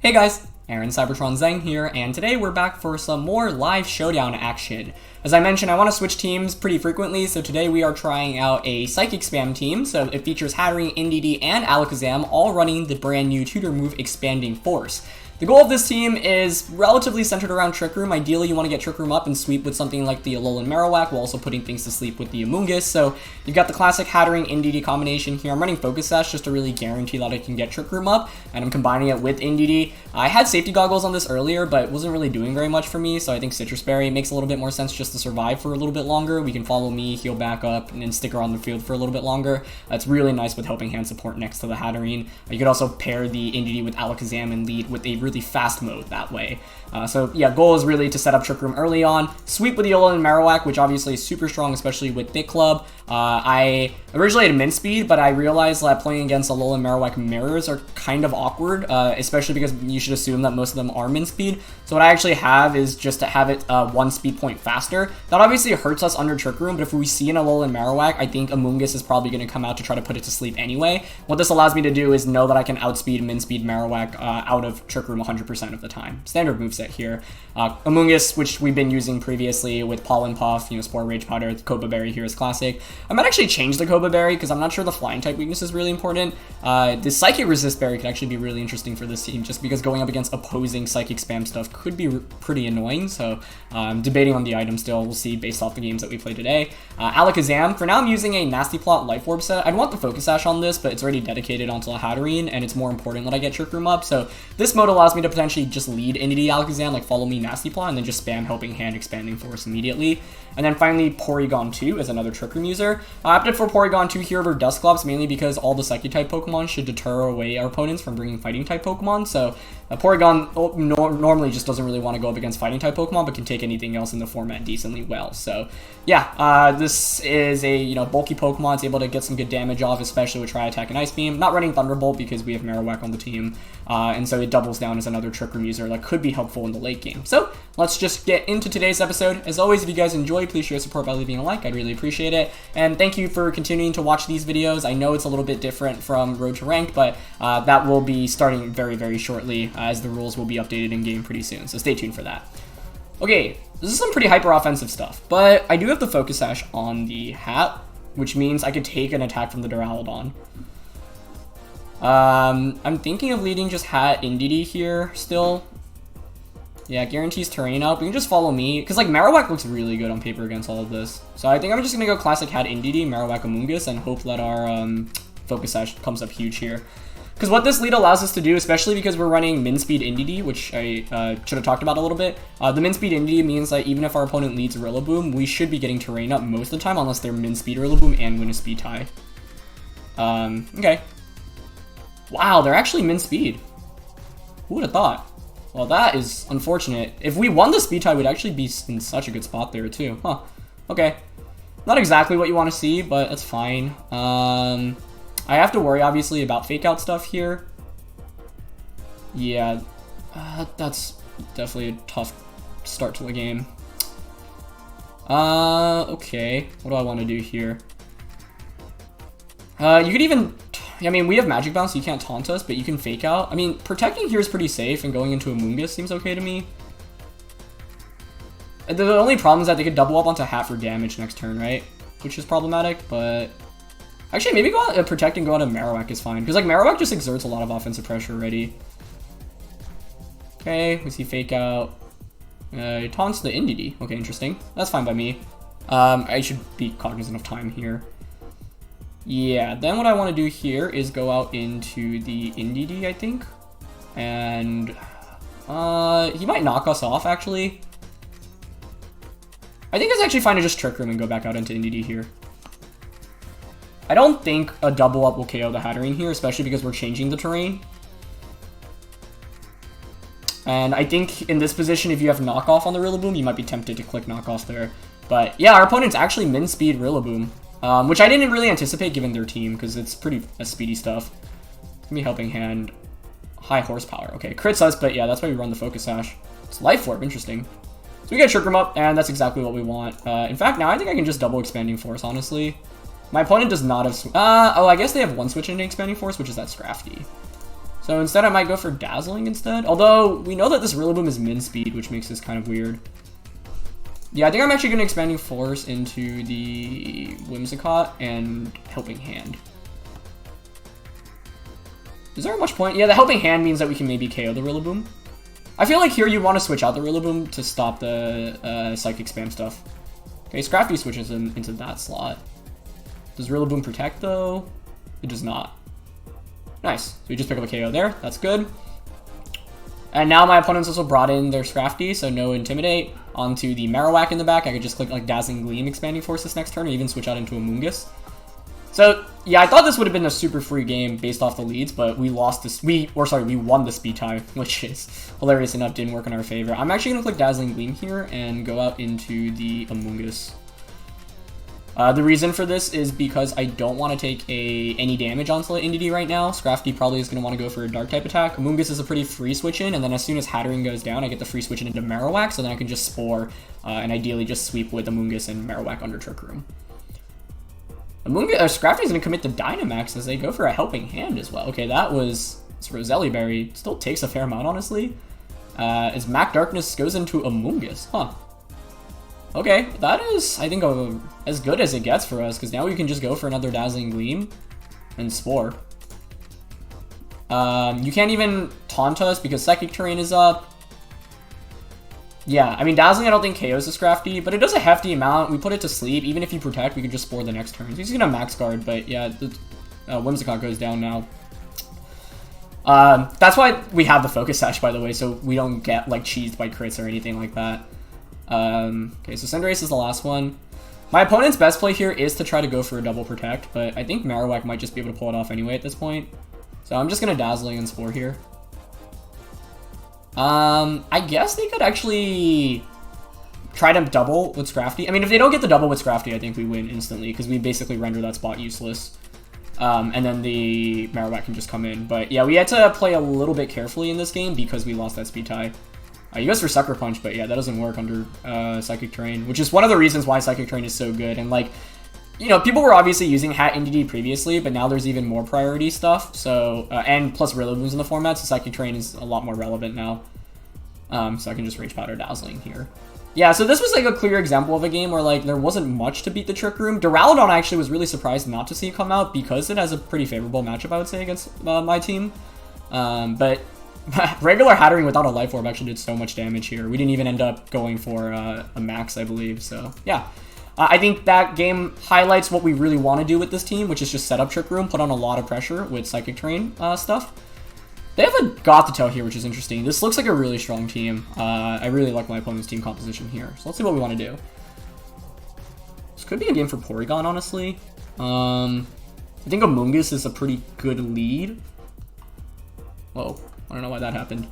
Hey guys, Aaron Cybertron Zeng here, and today we're back for some more live Showdown action. As I mentioned, I want to switch teams pretty frequently, so today we are trying out a Psychic Spam team. So it features Hatterene, Indeedee, and Alakazam, all running the brand new tutor move Expanding Force. The goal of this team is relatively centered around Trick Room. Ideally, you want to get Trick Room up and sweep with something like the Alolan Marowak, while also putting things to sleep with the Amoonguss. So you've got the classic Hatterene Indeedee combination here. I'm running Focus Sash just to really guarantee that I can get Trick Room up, and I'm combining it with Indeedee. I had Safety Goggles on this earlier, but it wasn't really doing very much for me, so I think Citrus Berry makes a little bit more sense just to survive for a little bit longer. We can follow me, heal back up, and then stick around the field for a little bit longer. That's really nice with Helping Hand support next to the Hatterene. You could also pair the Indeedee with Alakazam and lead with a really fast mode that way. So yeah, goal is really to set up Trick Room early on, sweep with the Alolan Marowak, which obviously is super strong, especially with Thick Club. I originally had Mint Speed, but I realized that playing against Alolan Marowak mirrors are kind of awkward, especially because you should assume that most of them are Mint Speed. So what I actually have is just to have it one speed point faster. That obviously hurts us under Trick Room, but if we see an Alolan Marowak, I think Amoonguss is probably going to come out to try to put it to sleep anyway. What this allows me to do is know that I can outspeed Mint Speed Marowak out of Trick Room 100% of the time. Standard moveset here. Amoonguss, which we've been using previously with Pollen Puff, Spore Rage Powder, Copa Berry here is classic. I might actually change the Copa Berry because I'm not sure the flying type weakness is really important. The Psychic Resist Berry could actually be really interesting for this team just because going up against opposing Psychic Spam stuff could be pretty annoying. So I'm debating on the item still. We'll see based off the games that we play today. Alakazam, for now I'm using a Nasty Plot Life Orb set. I'd want the Focus Sash on this, but it's already dedicated onto a Hatterene, and it's more important that I get Trick Room up. So this mode allows me to potentially just lead Indeedee Alakazam, like follow me Nasty Plot, and then just spam Helping Hand Expanding Force immediately. And then finally, Porygon 2 is another Trick Room user. I opted for Porygon 2 here over Dusclops, mainly because all the Psychic-type Pokemon should deter away our opponents from bringing Fighting-type Pokemon. So Porygon normally just doesn't really want to go up against Fighting-type Pokemon, but can take anything else in the format decently well. So yeah, this is a bulky Pokemon. It's able to get some good damage off, especially with Tri-Attack and Ice Beam. Not running Thunderbolt because we have Marowak on the team, and so it doubles down as another Trick Room user that could be helpful in the late game. So let's just get into today's episode. As always, if you guys enjoy, please show your support by leaving a like. I'd really appreciate it. And thank you for continuing to watch these videos. I know it's a little bit different from Road to Ranked, but that will be starting very, very shortly as the rules will be updated in-game pretty soon. So stay tuned for that. Okay, this is some pretty hyper-offensive stuff, but I do have the Focus Sash on the Hat, which means I could take an attack from the Duraludon. I'm thinking of leading just Hat Indeedee here still. Yeah, guarantees terrain up. You can just follow me, because like Marowak looks really good on paper against all of this. So I think I'm just going to go classic Hat Indeedee, Marowak Amoonguss, and hope that our Focus Sash comes up huge here. Because what this lead allows us to do, especially because we're running Min Speed Indeedee, which I should have talked about a little bit. The Min Speed Indeedee means that even if our opponent leads Rillaboom, we should be getting terrain up most of the time, unless they're Min Speed Rillaboom and win a speed tie. Okay. Wow, they're actually Min Speed. Who would have thought? Well, that is unfortunate. If we won the speed tie, we'd actually be in such a good spot there too. Huh. Okay. Not exactly what you want to see, but it's fine. I have to worry, obviously, about fake out stuff here. Yeah, that's definitely a tough start to the game. Okay. What do I want to do here? You could even... I mean, we have Magic Bounce, so you can't taunt us, but you can fake out. I mean, protecting here is pretty safe, and going into Amoonguss seems okay to me. The only problem is that they could double up onto Hat for damage next turn, right? Which is problematic, but... Actually, maybe go out, protect and go out of Marowak is fine, because like Marowak just exerts a lot of offensive pressure already. Okay, we see fake out. It taunts the Indeedee. Okay, interesting. That's fine by me. I should be cognizant of time here. Yeah, then what I want to do here is go out into the Indeedee, I think. And he might knock us off, actually. I think it's actually fine to just Trick Room and go back out into Indeedee here. I don't think a double up will KO the Hatterene here, especially because we're changing the terrain. And I think in this position, if you have knockoff on the Rillaboom, you might be tempted to click knockoff there. But yeah, our opponent's actually Min Speed Rillaboom. Which I didn't really anticipate given their team, because it's pretty speedy stuff. Give me Helping Hand. High horsepower. Okay, crits us, but yeah, that's why we run the Focus Sash. It's Life Orb, interesting. So we get Trick Room up, and that's exactly what we want. In fact, now I think I can just double Expanding Force, honestly. My opponent does not have... oh, I guess they have one switch into Expanding Force, which is that Scrafty. So instead I might go for Dazzling instead. Although, we know that this Rillaboom is min speed, which makes this kind of weird. Yeah, I think I'm actually going to Expanding Force into the Whimsicott and Helping Hand. Is there much point? Yeah, the Helping Hand means that we can maybe KO the Rillaboom. I feel like here you want to switch out the Rillaboom to stop the Psychic Spam stuff. Okay, Scrafty switches into that slot. Does Rillaboom protect though? It does not. Nice. So we just pick up a KO there. That's good. And now my opponents also brought in their Scrafty, so no Intimidate. Onto the Marowak in the back. I could just click like Dazzling Gleam Expanding Force this next turn, or even switch out into a Mungus. So yeah, I thought this would have been a super free game based off the leads, but we lost this. We won the speed tie, which is hilarious enough. Didn't work in our favor. I'm actually gonna click Dazzling Gleam here and go out into the Amoonguss. The reason for this is because I don't want to take any damage onto Indeedee right now. Scrafty probably is going to want to go for a dark type attack. Amoonguss is a pretty free switch in, and then as soon as Hatterene goes down, I get the free switch in into Marowak, so then I can just Spore and ideally just sweep with Amoonguss and Marowak under Trick Room. Scrafty's going to commit to Dynamax as they go for a Helping Hand as well. Okay, that was Roselli Berry. Still takes a fair amount, honestly. As Mac Darkness goes into Amoonguss. Huh. Okay, that is, I think, as good as it gets for us, because now we can just go for another Dazzling Gleam and Spore. You can't even taunt us because Psychic Terrain is up. Yeah, I mean, Dazzling I don't think KOs the Scrafty, but it does a hefty amount. We put it to sleep. Even if you protect, we can just Spore the next turn. He's gonna Max Guard, but yeah, the Whimsicott goes down now. That's why we have the Focus Sash, by the way, so we don't get, like, cheesed by crits or anything like that. Okay, so Cinderace is the last one. My opponent's best play here is to try to go for a double protect, but I think Marowak might just be able to pull it off anyway at this point. So I'm just gonna Dazzling and Spore here. I guess they could actually try to double with Scrafty. I mean, if they don't get the double with Scrafty, I think we win instantly, because we basically render that spot useless. And then the Marowak can just come in. But yeah, we had to play a little bit carefully in this game because we lost that speed tie. He goes for Sucker Punch, but yeah, that doesn't work under Psychic Terrain, which is one of the reasons why Psychic Terrain is so good. And like, you know, people were obviously using Hat Indeedee previously, but now there's even more priority stuff. So, and plus Rillaboom's in the format, so Psychic Terrain is a lot more relevant now. So I can just Rage Powder Dazzling here. Yeah, so this was like a clear example of a game where like there wasn't much to beat the Trick Room. Duraludon I actually was really surprised not to see it come out because it has a pretty favorable matchup, I would say, against my team. But regular Hatterene without a Life Orb actually did so much damage here. We didn't even end up going for a max, I believe. So yeah, I think that game highlights what we really want to do with this team, which is just set up Trick Room, put on a lot of pressure with Psychic Terrain stuff. They have a Gothitelle here, which is interesting. This looks like a really strong team. I really like my opponent's team composition here. So let's see what we want to do. This could be a game for Porygon, honestly. I think Amoonguss is a pretty good lead. Whoa. I don't know why that happened.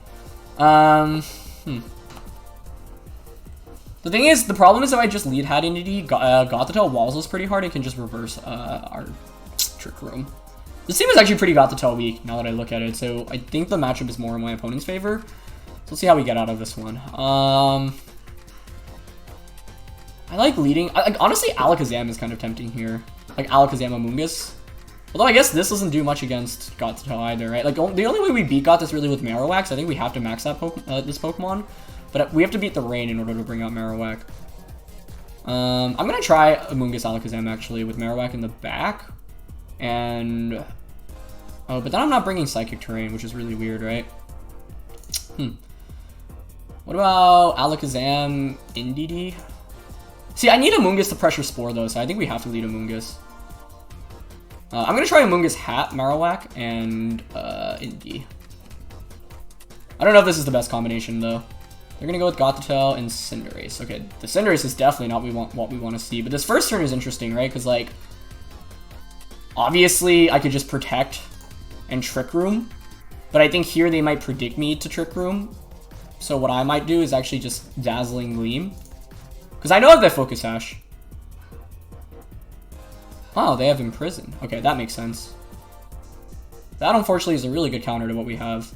The thing is, the problem is if I just lead Hat Indeedee, Gothitelle walls us pretty hard and can just reverse our Trick Room. This team is actually pretty Gothitelle weak now that I look at it, so I think the matchup is more in my opponent's favor. So let's see how we get out of this one. I like leading. Honestly, Alakazam is kind of tempting here. Like Alakazam Amoonguss. Although I guess this doesn't do much against Gothitelle either, right? Like, the only way we beat Goth is really with Marowak, so I think we have to max that this Pokemon. But we have to beat the Rain in order to bring out Marowak. I'm going to try Amoonguss Alakazam, actually, with Marowak in the back. And... oh, but then I'm not bringing Psychic Terrain, which is really weird, right? What about Alakazam Indeedee? See, I need Amoonguss to pressure Spore, though, so I think we have to lead Amoonguss. I'm going to try Amoonguss Hat, Marowak, and Indeedee. I don't know if this is the best combination, though. They're going to go with Gothitelle and Cinderace. Okay, the Cinderace is definitely not what we want to see. But this first turn is interesting, right? Because, like, obviously, I could just Protect and Trick Room. But I think here they might predict me to Trick Room. So what I might do is actually just Dazzling Gleam. Because I know I have that Focus Sash. Oh, they have Imprison. Okay, that makes sense. That, unfortunately, is a really good counter to what we have.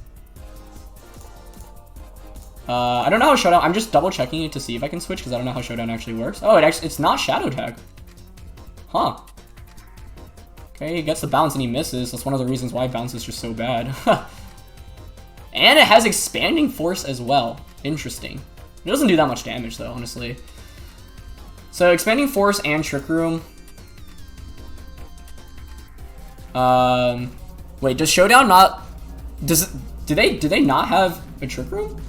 I don't know how Showdown... I'm just double-checking it to see if I can switch, because I don't know how Showdown actually works. Oh, it's not Shadow Tag. Huh. Okay, he gets the bounce and he misses. That's one of the reasons why bounce is just so bad. And it has Expanding Force as well. Interesting. It doesn't do that much damage though, honestly. So Expanding Force and Trick Room. Wait, does Showdown not... Do they not have a Trick Room?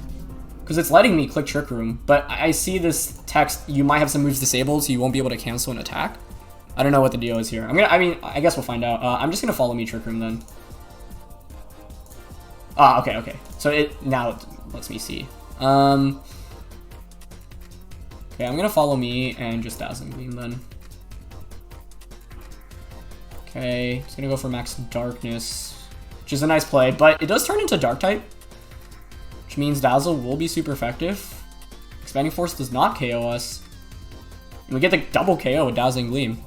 Because it's letting me click Trick Room, but I see this text, you might have some moves disabled, so you won't be able to cancel an attack. I don't know what the deal is here. I guess we'll find out. I'm just gonna follow me Trick Room then. Ah, okay. So now it lets me see. Okay, I'm gonna follow me and just Dazzling Gleam then. Okay, just gonna go for Max Darkness, which is a nice play, but it does turn into Dark type, which means Dazzle will be super effective. Expanding Force does not KO us. And we get the double KO with Dazzling Gleam.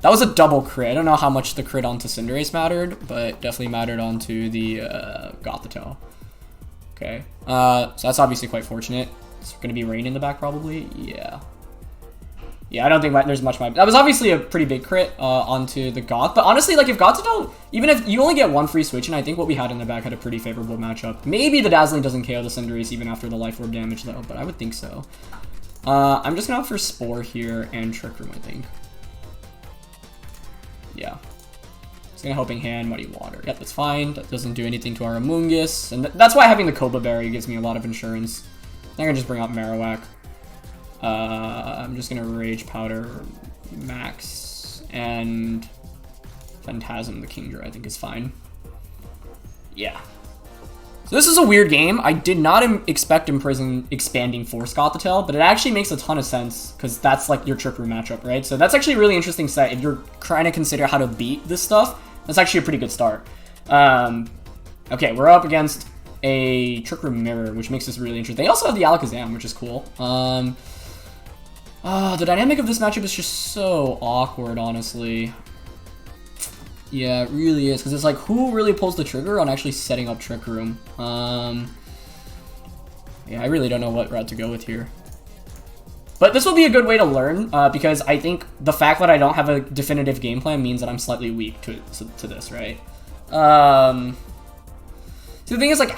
That was a double crit. I don't know how much the crit onto Cinderace mattered, but definitely mattered onto the Gothitelle. Okay, so that's obviously quite fortunate. It's gonna be Rain in the back probably. Yeah, I don't think there's much. That was obviously a pretty big crit onto the Goth, but honestly, like if Gothitelle, even if you only get one free switch, and I think what we had in the back had a pretty favorable matchup. Maybe the Dazzling doesn't KO the Cinderace even after the Life Orb damage though, but I would think so. I'm just gonna opt for Spore here and Trick Room, I think. Yeah. Just gonna Helping Hand, Muddy Water. Yep, that's fine. That doesn't do anything to our Amoonguss. And that's why having the Koba Berry gives me a lot of insurance. I'm gonna just bring out Marowak. I'm just gonna Rage Powder Max and Phantasm the Kingdra, I think is fine. Yeah. So this is a weird game. I did not expect Expanding Force Gothitelle, but it actually makes a ton of sense because that's like your Trick Room matchup, right? So that's actually a really interesting set. If you're trying to consider how to beat this stuff, that's actually a pretty good start. Okay, we're up against a Trick Room Mirror, which makes this really interesting. They also have the Alakazam, which is cool. The dynamic of this matchup is just so awkward, honestly. Yeah, it really is, because it's like, who really pulls the trigger on actually setting up Trick Room? Yeah, I really don't know what route to go with here. But this will be a good way to learn, because I think the fact that I don't have a definitive game plan means that I'm slightly weak to this, right? So the thing is, like,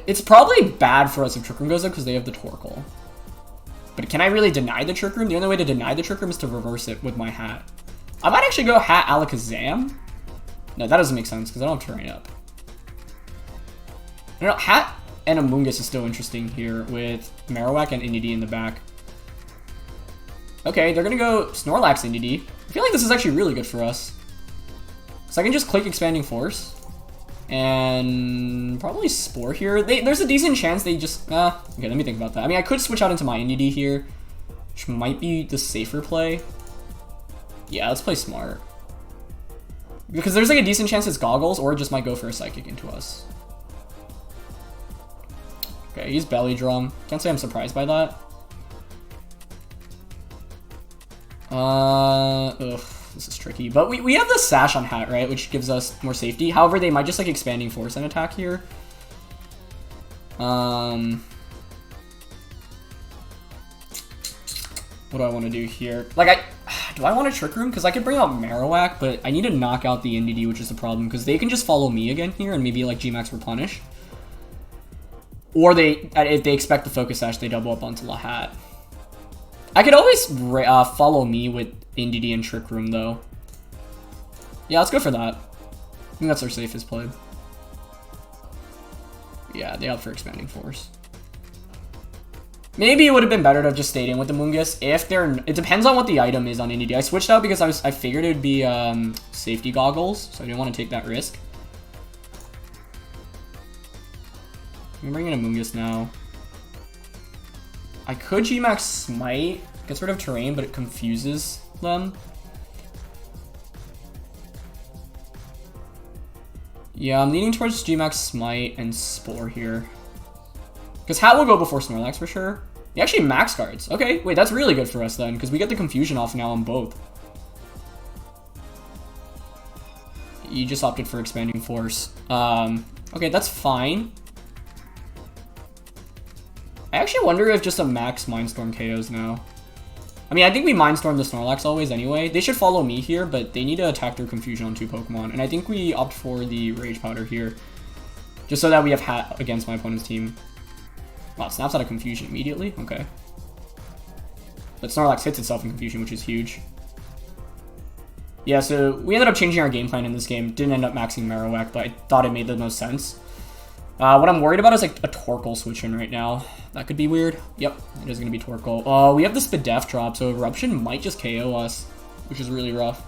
it's probably bad for us if Trick Room goes up because they have the Torkoal. But can I really deny the Trick Room? The only way to deny the Trick Room is to reverse it with my Hat. I might actually go Hat Alakazam. No, that doesn't make sense because I don't have Terrain up. No, Hat and Amoonguss is still interesting here with Marowak and Indeedee in the back. Okay, they're going to go Snorlax Indeedee. I feel like this is actually really good for us. So I can just click Expanding Force. And probably Spore here. There's a decent chance they just... okay, let me think about that. I mean, I could switch out into my Indeedee here, which might be the safer play. Yeah, let's play smart. Because there's like a decent chance it's Goggles, or it just might go for a Psychic into us. Okay, he's Belly Drum. Can't say I'm surprised by that. Ugh, this is tricky. But we have the Sash on Hat, right? Which gives us more safety. However, they might just like Expanding Force and attack here. What do I want to do here? Like, do I want a Trick Room? Because I could bring out Marowak, but I need to knock out the Indeedee, which is the problem. Because they can just follow me again here and maybe like G-Max Replenish. Or if they expect the Focus Sash, they double up onto La Hat. I could always follow me with Indeedee and Trick Room, though. Yeah, let's go for that. I think that's our safest play. Yeah, they opt for Expanding Force. Maybe it would have been better to have just stayed in with the Amoonguss if they're... It depends on what the item is on Indeedee. I switched out because I figured it would be safety goggles, so I didn't want to take that risk. I'm bringing in Amoonguss now. I could G-Max Smite, gets rid of terrain, but it confuses them. Yeah, I'm leaning towards G-Max Smite and Spore here. Because Hat will go before Snorlax for sure. He actually max guards. Okay, wait, that's really good for us then, because we get the confusion off now on both. You just opted for Expanding Force. Okay, that's fine. I actually wonder if just a max Mindstorm KOs now. I mean, I think we Mindstorm the Snorlax always anyway. They should follow me here, but they need to attack their confusion on 2 Pokemon. And I think we opt for the Rage Powder here. Just so that we have Hat against my opponent's team. Wow, snaps out of confusion immediately? Okay. But Snorlax hits itself in confusion, which is huge. Yeah, so we ended up changing our game plan in this game. Didn't end up maxing Marowak, but I thought it made the most sense. What I'm worried about is like a Torkoal switch in right now. That could be weird. Yep, it is going to be Torkoal. Oh, we have the Spadef drop, so Eruption might just KO us, which is really rough.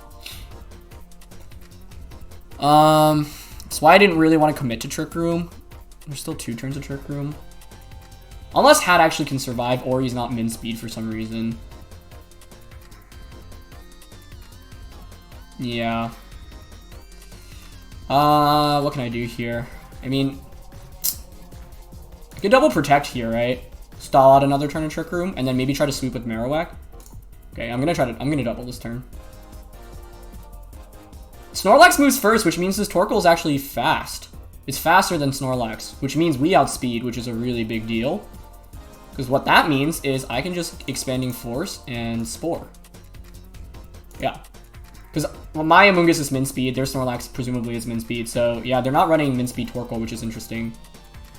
That's why I didn't really want to commit to Trick Room. There's still 2 turns of Trick Room. Unless Hat actually can survive, or he's not min speed for some reason. Yeah. What can I do here? I mean, I could double protect here, right? Stall out another turn of Trick Room, and then maybe try to sweep with Marowak. Okay, I'm gonna double this turn. Snorlax moves first, which means this Torkoal is actually fast. It's faster than Snorlax, which means we outspeed, which is a really big deal. Because what that means is I can just Expanding Force and Spore. Yeah. Because my Amoonguss is min speed, their Snorlax presumably is min speed, so yeah, they're not running min speed Torkoal, which is interesting.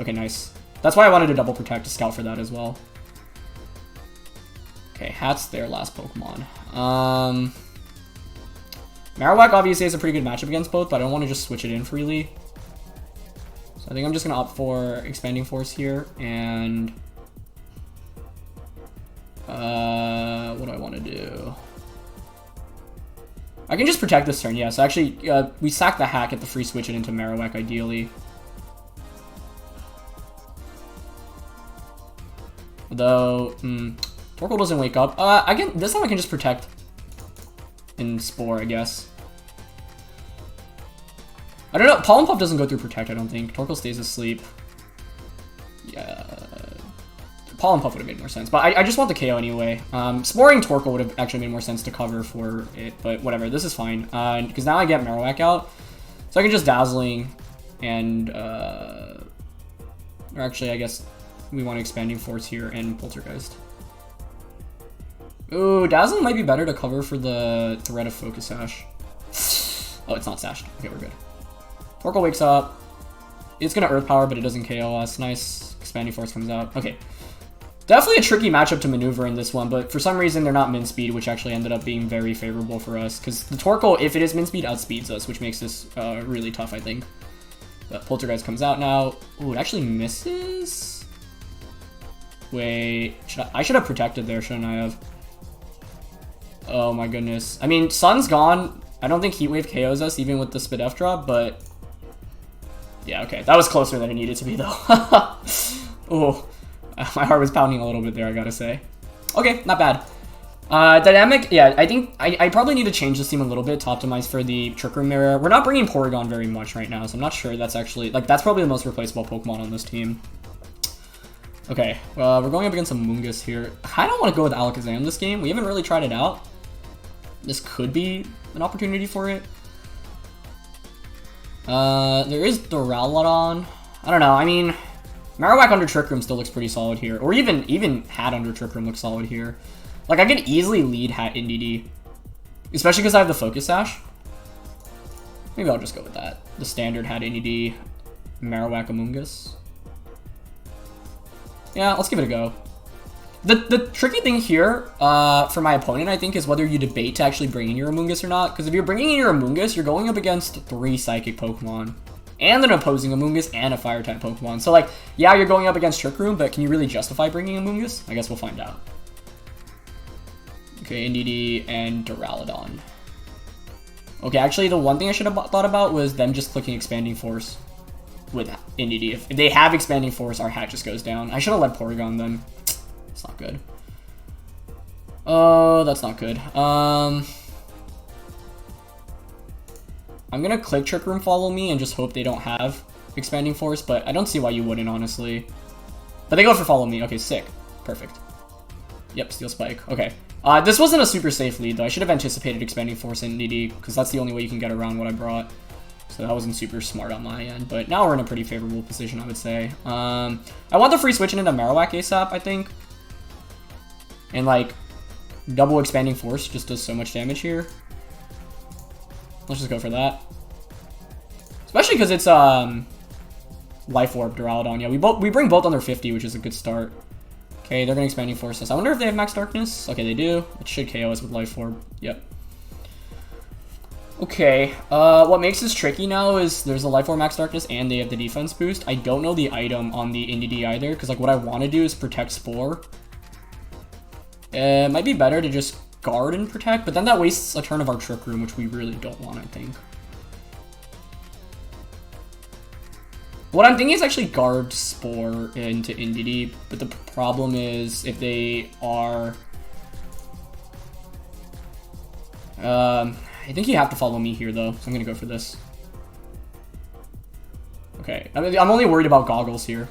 Okay, nice. That's why I wanted to double protect to scout for that as well. Okay, Hat's their last Pokemon. Marowak obviously has a pretty good matchup against both, but I don't want to just switch it in freely. So I think I'm just going to opt for Expanding Force here, and what do I want to do? I can just protect this turn, yeah. So actually, we sack the Hat, get the free switch it into Marowak ideally. Though, Torkoal doesn't wake up. Again, this time I can just protect in Spore, I guess. I don't know. Pollen Puff doesn't go through Protect, I don't think. Torkoal stays asleep. Yeah. Pollen Puff would have made more sense, but I just want the KO anyway. Sporing Torkoal would have actually made more sense to cover for it, but whatever. This is fine. Because now I get Marowak out. So I can just Dazzling and... or actually, I guess we want Expanding Force here and Poltergeist. Ooh, Dazzling might be better to cover for the threat of Focus Sash. Oh, it's not sashed. Okay, we're good. Torkoal wakes up. It's gonna Earth Power, but it doesn't KO us. Nice. Expanding Force comes out. Okay. Definitely a tricky matchup to maneuver in this one, but for some reason they're not min speed, which actually ended up being very favorable for us. Because the Torkoal, if it is min speed, outspeeds us, which makes this really tough, I think. But Poltergeist comes out now. Ooh, it actually misses. Wait, I should have protected there, shouldn't I have? Oh my goodness. I mean, Sun's gone. I don't think Heat Wave KOs us, even with the Spadef drop, but... yeah, okay. That was closer than it needed to be, though. Ooh. My heart was pounding a little bit there, I gotta say. Okay, not bad. Dynamic, yeah, I think I probably need to change this team a little bit to optimize for the Trick Room mirror. We're not bringing Porygon very much right now, so I'm not sure that's actually... like, that's probably the most replaceable Pokemon on this team. Okay, well, we're going up against a Amoonguss here. I don't want to go with Alakazam this game. We haven't really tried it out. This could be an opportunity for it. There is Duraludon. I don't know, I mean... Marowak under Trick Room still looks pretty solid here. Or even Hat under Trick Room looks solid here. Like, I could easily lead Hat Indeedee. Especially because I have the Focus Sash. Maybe I'll just go with that. The standard Hat Indeedee, Marowak Amoonguss. Yeah, let's give it a go. The tricky thing here, for my opponent, I think, is whether you debate to actually bring in your Amoonguss or not. Because if you're bringing in your Amoonguss, you're going up against 3 Psychic Pokemon. And an opposing Amoonguss and a Fire-type Pokemon. So, like, yeah, you're going up against Trick Room, but can you really justify bringing Amoonguss? I guess we'll find out. Okay, Indeedee and Duraludon. Okay, actually, the one thing I should have thought about was them just clicking Expanding Force with Indeedee. If they have Expanding Force, our Hat just goes down. I should have let Porygon them. It's not good. Oh, that's not good. I'm gonna click Trick Room Follow Me and just hope they don't have Expanding Force, but I don't see why you wouldn't, honestly. But they go for Follow Me. Okay, sick. Perfect. Yep, Steel Spike. Okay. This wasn't a super safe lead, though. I should have anticipated Expanding Force in Indeedee, because that's the only way you can get around what I brought. So that wasn't super smart on my end, but now we're in a pretty favorable position, I would say. I want the free switching into Marowak ASAP, I think. And, like, double Expanding Force just does so much damage here. Let's just go for that. Especially because it's Life Orb Duraludon. Yeah, we bring both under 50, which is a good start. Okay, they're gonna Expanding Force us. I wonder if they have Max Darkness. Okay, they do. It should KO us with Life Orb. Yep. Okay, what makes this tricky now is there's a Life Orb Max Darkness and they have the defense boost. I don't know the item on the Indeedee either, because like what I want to do is protect Spore. It might be better to just guard and protect, but then that wastes a turn of our Trick Room, which we really don't want, I think. What I'm thinking is actually guard Spore into Indeedee, but the problem is if they are... I think you have to follow me here, though, so I'm going to go for this. Okay, I'm only worried about Goggles here.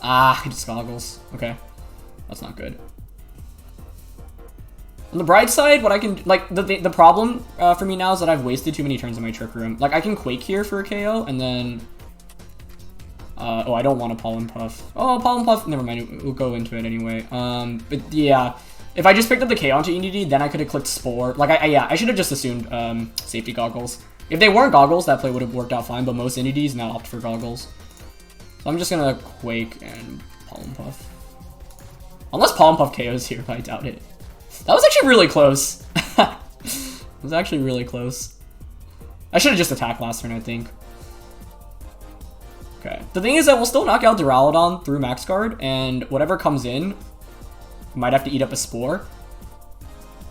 Ah, just Goggles. Okay, that's not good. On the bright side, what I can... Like, the problem for me now is that I've wasted too many turns in my Trick Room. Like, I can Quake here for a KO, and then... oh, I don't want a Pollen Puff. Oh, Pollen Puff, never mind, we'll go into it anyway. But yeah, if I just picked up the KO onto Indeedee, then I could have clicked Spore. Like, yeah, I should have just assumed Safety Goggles. If they weren't Goggles, that play would have worked out fine, but most Indeedees now opt for Goggles. So I'm just gonna Quake and Pollen Puff. Unless Pollen Puff KOs here, but I doubt it. That was actually really close. It was actually really close. I should have just attacked last turn, I think. Okay. The thing is that we'll still knock out Duraludon through Max Guard, and whatever comes in might have to eat up a Spore.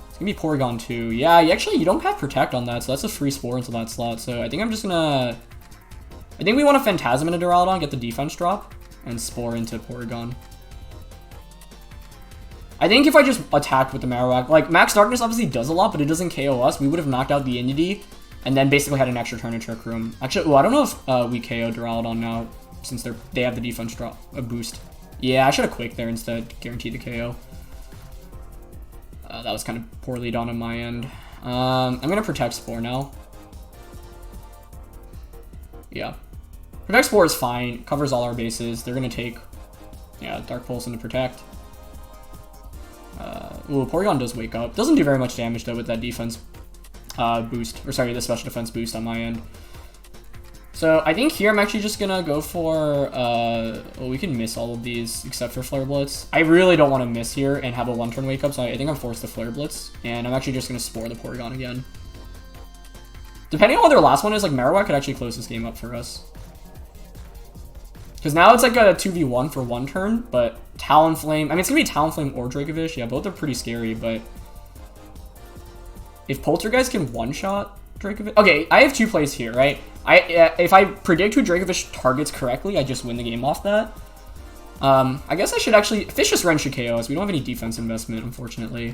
It's gonna be Porygon too. Yeah, you don't have Protect on that, so that's a free Spore into that slot. So I think I'm just gonna... I think we want to Phantasm into Duraludon, get the defense drop, and Spore into Porygon. I think if I just attacked with the Marowak... Like, Max Darkness obviously does a lot, but it doesn't KO us. We would have knocked out the Indeedee, and then basically had an extra turn in Trick Room. Actually, well, I don't know if we KO Duraludon now, since they have the defense drop, a boost. Yeah, I should have Quaked there instead, guarantee the KO. That was kind of poorly done on my end. I'm going to Protect Spore now. Yeah. Protect Spore is fine, covers all our bases. They're going to take, yeah, Dark Pulse into Protect. Ooh, Porygon does wake up. Doesn't do very much damage, though, with that defense boost. Or sorry, the special defense boost on my end. So I think here I'm actually just gonna go for, well, we can miss all of these except for Flare Blitz. I really don't want to miss here and have a one-turn wake up, so I think I'm forced to Flare Blitz. And I'm actually just gonna Spore the Porygon again. Depending on what their last one is, like, Marowak could actually close this game up for us. Because now it's like a 2v1 for one turn, but Talonflame... I mean, it's going to be Talonflame or Dracovish. Yeah, both are pretty scary, but... If Poltergeist can one-shot Dracovish... Okay, I have two plays here, right? If I predict who Dracovish targets correctly, I just win the game off that. I guess I should actually... Vicious Wrench should KO us. We don't have any defense investment, unfortunately.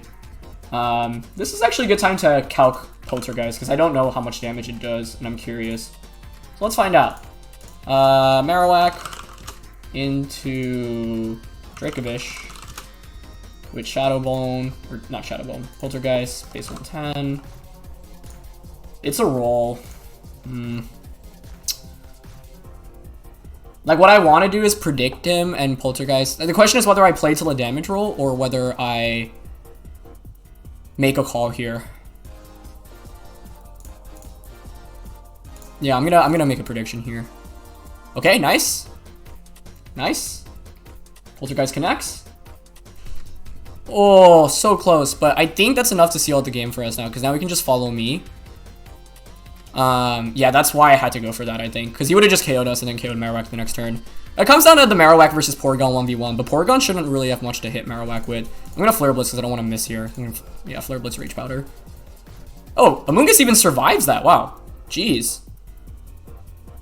This is actually a good time to calc Poltergeist, because I don't know how much damage it does, and I'm curious. So let's find out. Marowak into Dracovish with Shadow Bone, or not Shadow Bone, Poltergeist, base 110. It's a roll. Like, what I want to do is predict him and Poltergeist. The question is whether I play till a damage roll or whether I make a call here. Yeah, I'm gonna make a prediction here. Okay, nice. Nice. Poltergeist connects. Oh, so close. But I think that's enough to seal out the game for us now, because now we can just follow me. Yeah, that's why I had to go for that, I think. Because he would have just KO'd us and then KO'd Marowak the next turn. It comes down to the Marowak versus Porygon 1v1, but Porygon shouldn't really have much to hit Marowak with. I'm going to Flare Blitz because I don't want to miss here. Yeah, Flare Blitz Rage Powder. Oh, Amoonguss even survives that. Wow. Jeez.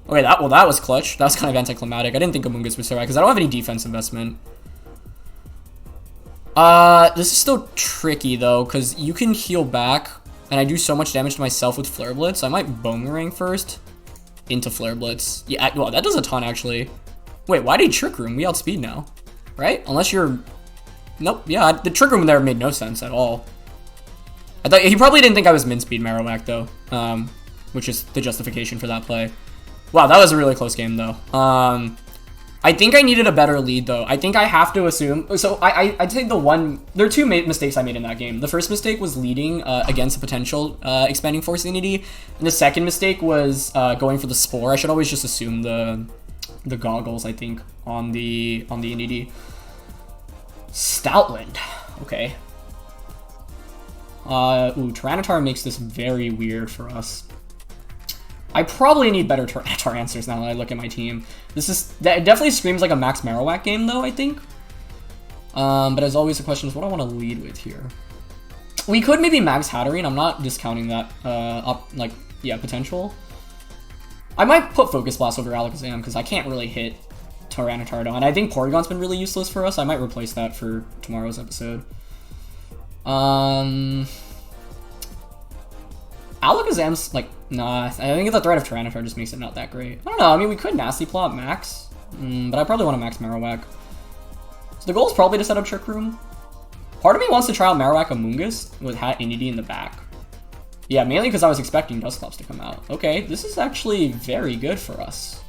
Okay, that was clutch. That was kind of anticlimactic. I didn't think Amoonguss would survive because I don't have any defense investment. This is still tricky though, because you can heal back, and I do so much damage to myself with Flare Blitz. I might Boomerang first into Flare Blitz. Yeah, well, that does a ton actually. Wait, why did he Trick Room? We outspeed now, right? Unless you're... Nope, yeah, the Trick Room there made no sense at all. I thought he probably didn't think I was min speed Marowak though, which is the justification for that play. Wow, that was a really close game though. I think I needed a better lead though. I think I have to assume. So I'd say there are two mistakes I made in that game. The first mistake was leading against a potential Expanding Force Indeedee, and the second mistake was going for the Spore. I should always just assume the the goggles, I think, on the Indeedee. Stoutland. Okay. Ooh, Tyranitar makes this very weird for us. I probably need better Tyranitar answers now that I look at my team. That definitely screams like a Max Marowak game, though, I think. But as always, the question is what I want to lead with here. We could maybe Max Hatterene. I'm not discounting that, potential. I might put Focus Blast over Alakazam because I can't really hit Tyranitar, and I think Porygon's been really useless for us. I might replace that for tomorrow's episode. Alakazam's like, nah, I think the threat of Tyranitar just makes it not that great. I don't know, I mean, we could Nasty Plot Max, but I probably want to Max Marowak. So the goal is probably to set up Trick Room. Part of me wants to try out Marowak Amoonguss with Hat Indeedee in the back. Yeah, mainly because I was expecting Dusclops to come out. Okay, this is actually very good for us.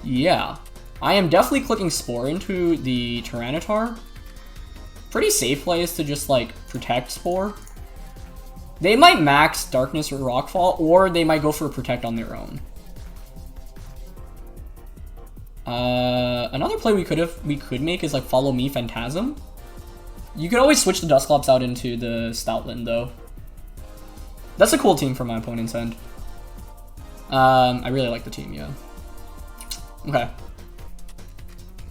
Yeah. I am definitely clicking Spore into the Tyranitar. Pretty safe play is to just, like, protect Spore. They might max Darkness or Rockfall, or they might go for a Protect on their own. Another play we could make is, like, Follow Me Phantasm. You could always switch the Dusclops out into the Stoutland, though. That's a cool team from my opponent's end. I really like the team, yeah. Okay.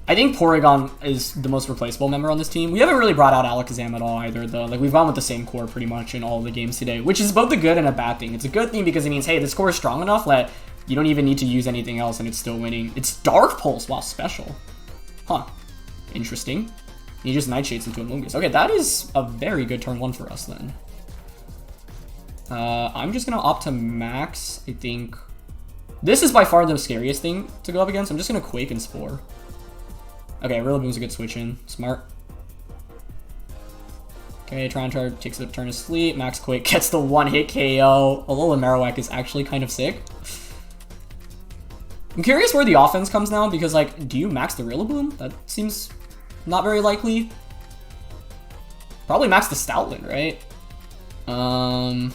I think Porygon is the most replaceable member on this team. We haven't really brought out Alakazam at all either, though. Like, we've gone with the same core pretty much in all the games today, which is both a good and a bad thing. It's a good thing because it means, hey, this core is strong enough that you don't even need to use anything else and it's still winning. It's Dark Pulse while special. Huh. Interesting. He just Nightshades into Amoonguss. Okay, that is a very good turn 1 for us then. I'm just gonna opt to max, I think. This is by far the scariest thing to go up against. I'm just gonna Quake and Spore. Okay, Rillaboom's a good switch in. Smart. Okay, Tyranitar takes a turn of sleep. Max Quake gets the one-hit KO. Alolan Marowak is actually kind of sick. I'm curious where the offense comes now because, like, do you max the Rillaboom? That seems not very likely. Probably max the Stoutland, right? I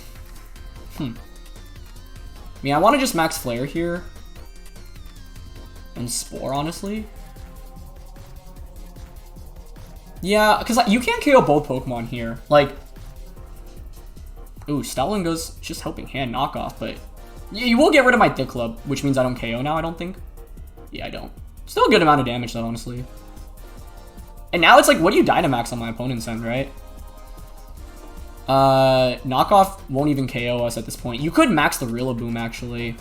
mean, I want to just max Flare here. And Spore, honestly. Yeah, because you can't KO both Pokemon here. Like, ooh, Stoutland goes just Helping Hand knockoff, but you will get rid of my Thick Club, which means I don't KO now, I don't think. Yeah, I don't. Still a good amount of damage, though, honestly. And now it's like, what do you Dynamax on my opponent's end, right? Knockoff won't even KO us at this point. You could max the Rillaboom, actually.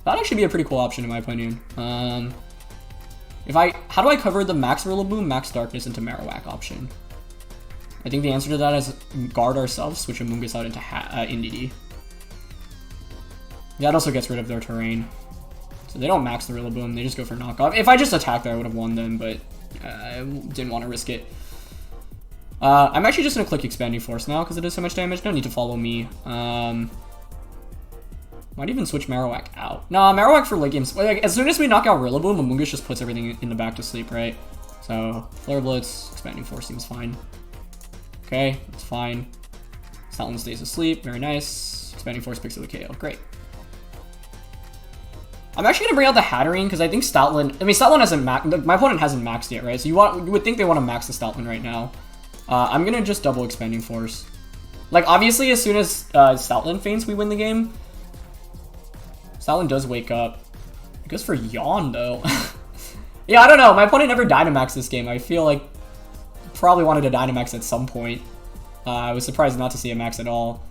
That'd actually be a pretty cool option, in my opinion. How do I cover the max Rillaboom, max Darkness into Marowak option? I think the answer to that is guard ourselves, switch Amoonguss out into Indeedee. That also gets rid of their terrain. So they don't max the Rillaboom, they just go for knockoff. If I just attacked there, I would have won then, but I didn't want to risk it. I'm actually just going to click Expanding Force now because it does so much damage. No need to follow me. Might even switch Marowak out. Nah, Marowak for late games. Like, as soon as we knock out Rillaboom, Amoonguss just puts everything in the back to sleep, right? So, Flare Blitz, Expanding Force seems fine. Okay, it's fine. Stoutland stays asleep, very nice. Expanding Force picks up the KO, great. I'm actually gonna bring out the Hatterene because I think Stoutland. I mean, Stoutland hasn't maxed. My opponent hasn't maxed yet, right? So you would think they want to max the Stoutland right now. I'm gonna just double Expanding Force. Like, obviously, as soon as Stoutland faints, we win the game. Stoutland does wake up. It goes for Yawn, though. Yeah, I don't know. My opponent never Dynamaxed this game. I feel like probably wanted to Dynamax at some point. I was surprised not to see a max at all.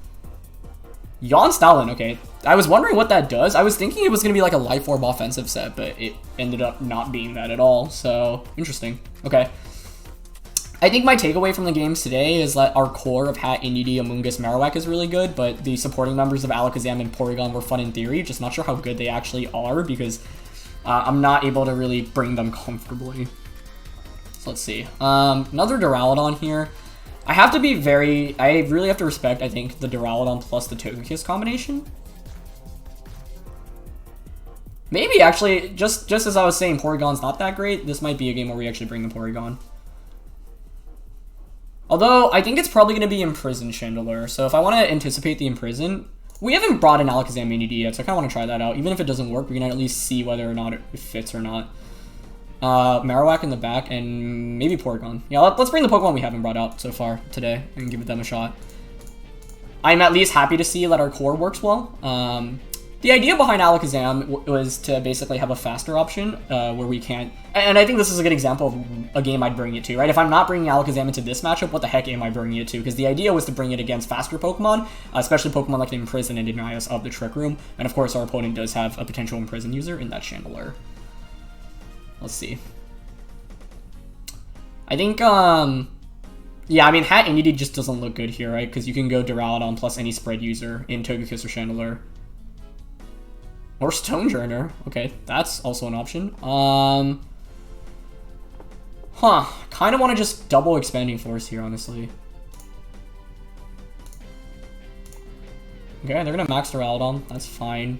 Yawn Stoutland, okay. I was wondering what that does. I was thinking it was going to be like a Life Orb offensive set, but it ended up not being that at all. So, interesting. Okay. I think my takeaway from the games today is that our core of Hat, Indeedee, Amoonguss, Marowak is really good, but the supporting members of Alakazam and Porygon were fun in theory. Just not sure how good they actually are because I'm not able to really bring them comfortably. So let's see. Another Duraludon here. I really have to respect, I think, the Duraludon plus the Togekiss combination. Maybe, actually, just as I was saying, Porygon's not that great, this might be a game where we actually bring the Porygon. Although, I think it's probably going to be Imprison Chandelure, so if I want to anticipate the Imprison, We haven't brought in Alakazam Indeedee yet, so I kind of want to try that out. Even if it doesn't work, we can at least see whether or not it fits or not. Marowak in the back, and maybe Porygon. Yeah, let's bring the Pokemon we haven't brought out so far today and give them a shot. I'm at least happy to see that our core works well. The idea behind Alakazam was to basically have a faster option where we can't... And I think this is a good example of a game I'd bring it to, right? If I'm not bringing Alakazam into this matchup, what the heck am I bringing it to? Because the idea was to bring it against faster Pokemon, especially Pokemon that can imprison and deny us of the Trick Room. And of course, our opponent does have a potential imprison user in that Chandelure. Let's see. I think, yeah, I mean, Hat Indeedee just doesn't look good here, right? Because you can go Duraludon plus any spread user in Togekiss or Chandelure. Or Stonejourner. Okay, that's also an option. Kind of want to just double Expanding Force here, honestly. Okay, they're going to max Duraludon. That's fine.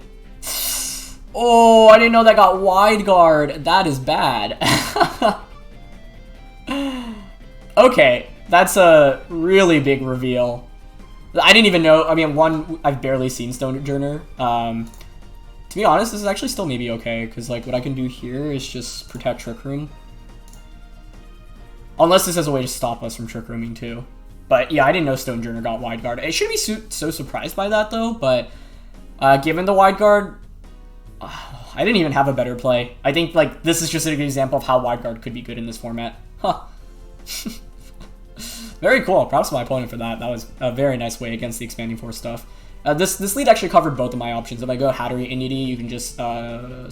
Oh, I didn't know that got Wide Guard. That is bad. Okay, that's a really big reveal. I didn't even know. I mean, one, I've barely seen Stonejourner. To be honest, this is actually still maybe okay, because like what I can do here is just protect Trick Room. Unless this has a way to stop us from Trick Rooming too. But yeah, I didn't know Stonejourner got Wide Guard. I shouldn't be so surprised by that though, but given the Wide Guard, I didn't even have a better play. I think like this is just an example of how Wide Guard could be good in this format. Huh. Very cool. Props to my opponent for that. That was a very nice way against the Expanding Force stuff. This lead actually covered both of my options. If I go Hatterene Indeedee, you can just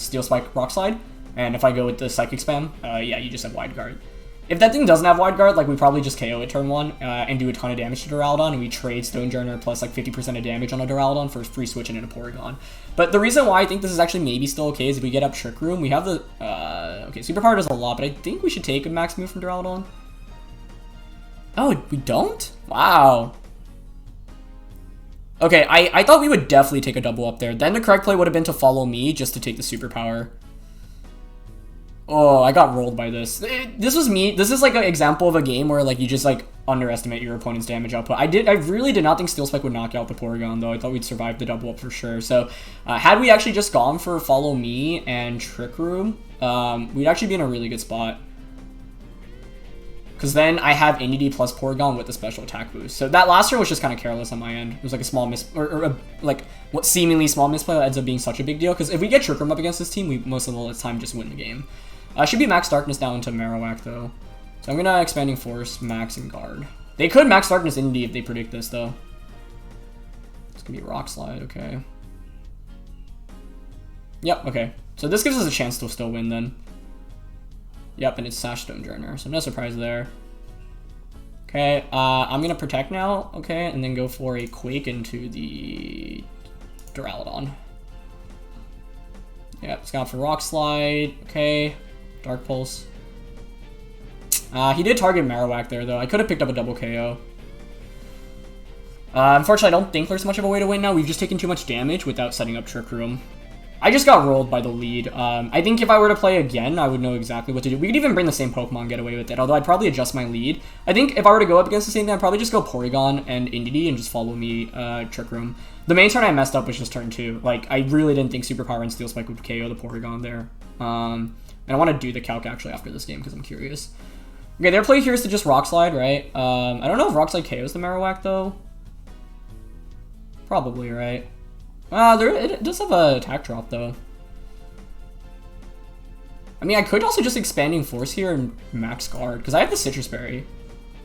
Steel Spike Rock Slide. And if I go with the Psychic Spam, yeah, you just have Wide Guard. If that thing doesn't have Wide Guard, like we probably just KO it turn 1 and do a ton of damage to Duraludon, and we trade Stonejourner plus like 50% of damage on a Duraludon for free switching into Porygon. But the reason why I think this is actually maybe still okay is if we get up Trick Room, we have the... okay, Superpower does a lot, but I think we should take a max move from Duraludon. Oh, we don't? Wow. Okay, I thought we would definitely take a double up there. Then the correct play would have been to follow me just to take the superpower. Oh, I got rolled by this. This was me. This is like an example of a game where like you just like underestimate your opponent's damage output. I really did not think Steel Spike would knock out the Porygon though. I thought we'd survive the double up for sure. So had we actually just gone for follow me and Trick Room, we'd actually be in a really good spot. Because then I have Indeedee plus Porygon with the special attack boost. So that last turn was just kind of careless on my end. It was like a small like what seemingly small misplay that ends up being such a big deal. Because if we get Trick Room up against this team, we most of the time just win the game. Should be Max Darkness down into Marowak though. So I'm gonna Expanding Force, Max, and Guard. They could Max Darkness Indeedee if they predict this though. It's gonna be Rock Slide, okay. Yep, okay. So this gives us a chance to still win then. Yep, and it's Sash Stonejourner, so no surprise there. Okay, I'm gonna protect now, okay, and then go for a Quake into the Duraludon. Yep, it's gone for Rock Slide, okay. Dark Pulse. He did target Marowak there, though. I could have picked up a double KO. Unfortunately, I don't think there's much of a way to win now. We've just taken too much damage without setting up Trick Room. I just got rolled by the lead. I think if I were to play again, I would know exactly what to do. We could even bring the same Pokemon, get away with it, although I'd probably adjust my lead. I think if I were to go up against the same thing, I'd probably just go Porygon and Indeedee and just follow me Trick Room. The main turn I messed up was just turn 2. Like, I really didn't think Superpower and Steel Spike would KO the Porygon there. And I want to do the calc actually after this game because I'm curious. Okay, their play here is to just Rock Slide, right? I don't know if Rock Slide KOs the Marowak, though. Probably, right? It does have a attack drop, though. I mean, I could also just Expanding Force here and Max Guard, because I have the Citrus Berry.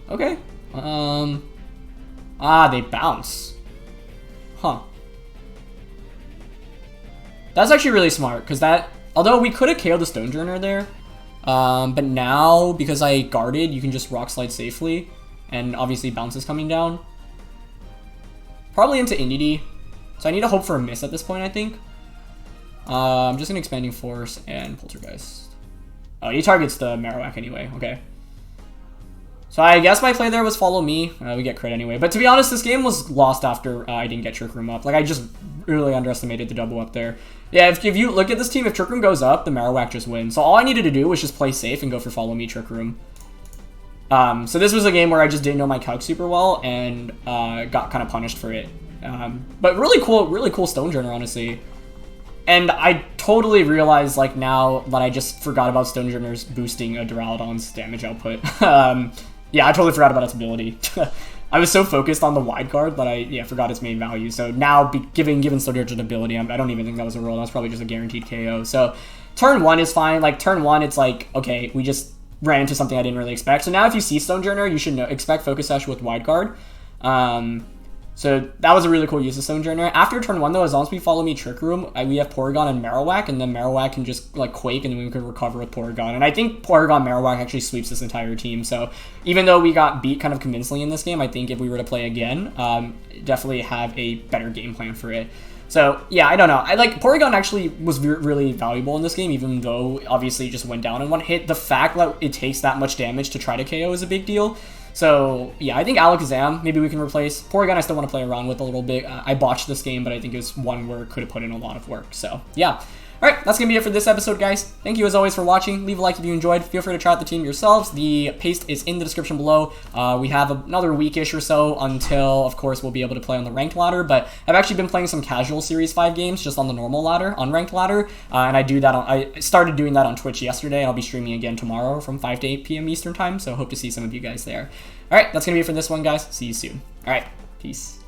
Okay. They bounce. Huh. That's actually really smart, because that... Although we could have KO'd the Stonejourner there, but now, because I guarded, you can just Rock Slide safely, and obviously Bounce is coming down. Probably into Indeedee. So I need to hope for a miss at this point, I think. I'm just going to Expanding Force and Poltergeist. Oh, he targets the Marowak anyway. Okay. So I guess my play there was follow me. We get crit anyway. But to be honest, this game was lost after I didn't get Trick Room up. Like, I just really underestimated the double up there. Yeah, if you look at this team, if Trick Room goes up, the Marowak just wins. So all I needed to do was just play safe and go for follow me Trick Room. So this was a game where I just didn't know my calc super well and got kind of punished for it. But really cool Stonejourner, honestly. And I totally realized, like, now that I just forgot about Stonejourner's boosting a Duraludon's damage output. Yeah, I totally forgot about its ability. I was so focused on the wide card that I forgot its main value. So now, given Stonejourner's ability, I don't even think that was a roll. That was probably just a guaranteed KO. So turn 1 is fine. Like, turn 1, it's like, okay, we just ran into something I didn't really expect. So now if you see Stonejourner, you should expect Focus Sash with wide card. So that was a really cool use of Stonejourner. After turn 1, though, as long as we follow me Trick Room, we have Porygon and Marowak, and then Marowak can just, like, Quake, and then we can recover with Porygon. And I think Porygon Marowak actually sweeps this entire team. So even though we got beat kind of convincingly in this game, I think if we were to play again, definitely have a better game plan for it. So, yeah, I don't know. Porygon actually was really valuable in this game, even though, obviously, it just went down in one hit. The fact that it takes that much damage to try to KO is a big deal. So, yeah, I think Alakazam, maybe we can replace. Porygon I still want to play around with a little bit. I botched this game, but I think it was one where it could have put in a lot of work. So, yeah. Alright, that's going to be it for this episode, guys. Thank you, as always, for watching. Leave a like if you enjoyed. Feel free to try out the team yourselves. The paste is in the description below. We have another week-ish or so until, of course, we'll be able to play on the ranked ladder. But I've actually been playing some casual Series 5 games just on the normal ladder, unranked ladder. And I started doing that on Twitch yesterday. I'll be streaming again tomorrow from 5 to 8 p.m. Eastern Time. So hope to see some of you guys there. Alright, that's going to be it for this one, guys. See you soon. Alright, peace.